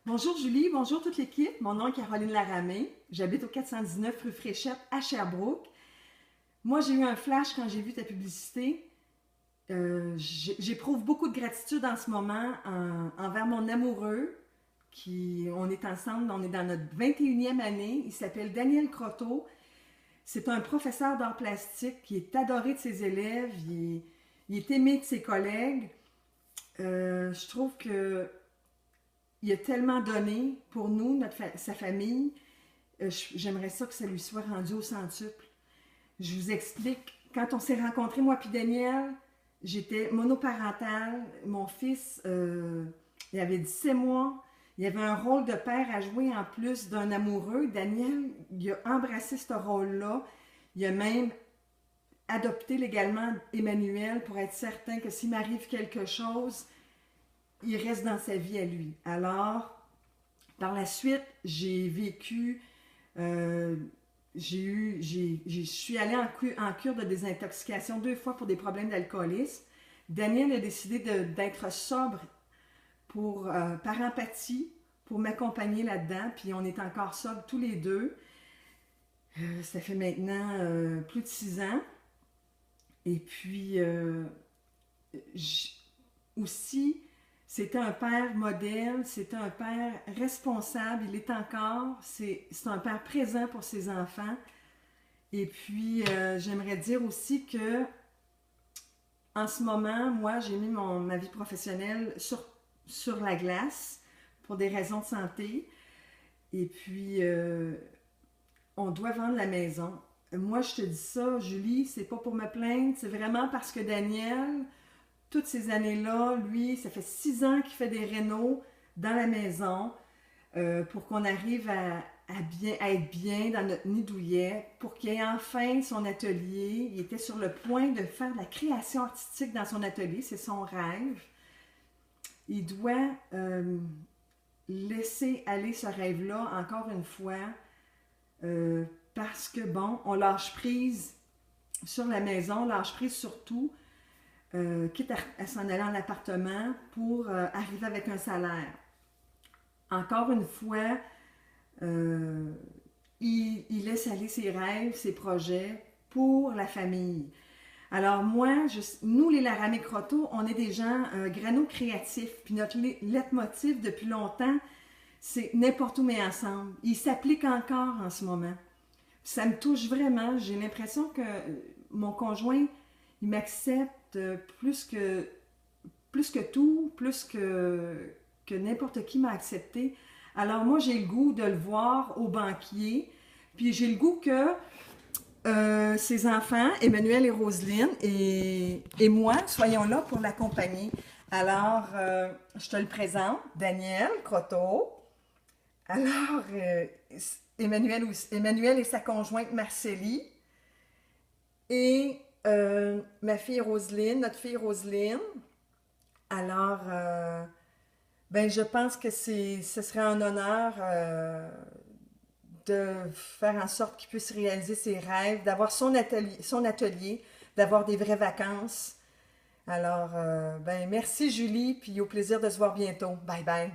Bonjour Julie, bonjour toute l'équipe. Mon nom est Caroline Laramée. J'habite au 419 rue Fréchette à Sherbrooke. Moi, j'ai eu un flash quand j'ai vu ta publicité. J'éprouve beaucoup de gratitude en ce moment envers mon amoureux. On est ensemble, on est dans notre 21e année. Il s'appelle Daniel Croteau. C'est un professeur d'art plastique qui est adoré de ses élèves. Il est aimé de ses collègues. Je trouve que il a tellement donné pour nous, sa famille. J'aimerais ça que ça lui soit rendu au centuple. Je vous explique. Quand on s'est rencontrés, moi puis Daniel, j'étais monoparentale. Mon fils, il avait 17 mois. Il avait un rôle de père à jouer en plus d'un amoureux. Daniel, il a embrassé ce rôle-là. Il a même adopté légalement Emmanuel pour être certain que s'il m'arrive quelque chose, il reste dans sa vie à lui. Alors, par la suite, j'ai vécu, je suis allée en cure de désintoxication 2 fois pour des problèmes d'alcoolisme. Daniel a décidé d'être sobre par empathie, pour m'accompagner là-dedans, puis on est encore sobres tous les deux. Ça fait maintenant plus de 6 ans. Et puis, aussi, c'était un père modèle, c'était un père responsable, il est encore, c'est un père présent pour ses enfants. Et puis, j'aimerais dire aussi que en ce moment, moi, j'ai mis ma vie professionnelle sur la glace pour des raisons de santé. Et puis, on doit vendre la maison. Moi, je te dis ça, Julie, c'est pas pour me plaindre, c'est vraiment parce que Daniel, toutes ces années-là, lui, ça fait 6 ans qu'il fait des rénaux dans la maison pour qu'on arrive à être bien dans notre nid douillet, pour qu'il ait enfin son atelier. Il était sur le point de faire de la création artistique dans son atelier, c'est son rêve. Il doit laisser aller ce rêve-là encore une fois parce que, bon, on lâche prise sur la maison, on lâche prise sur tout. Quitte à s'en aller en appartement pour arriver avec un salaire. Encore une fois, il laisse aller ses rêves, ses projets pour la famille. Alors moi, nous les Laramée Croteau, on est des gens grano-créatifs. Puis notre leitmotiv depuis longtemps, c'est n'importe où mais ensemble. Il s'applique encore en ce moment. Ça me touche vraiment. J'ai l'impression que mon conjoint, il m'accepte plus que tout, que n'importe qui m'a accepté. Alors moi, j'ai le goût de le voir au banquier, puis j'ai le goût que ses enfants, Emmanuel et Roselyne, et moi, soyons là pour l'accompagner. Alors, je te le présente, Daniel Croteau. Alors, Emmanuel et sa conjointe Marcélie, et ma fille Roselyne, notre fille Roselyne. Alors, ben, je pense que ce serait un honneur de faire en sorte qu'il puisse réaliser ses rêves, d'avoir son atelier, d'avoir des vraies vacances. Alors, ben, merci Julie, puis au plaisir de se voir bientôt. Bye bye.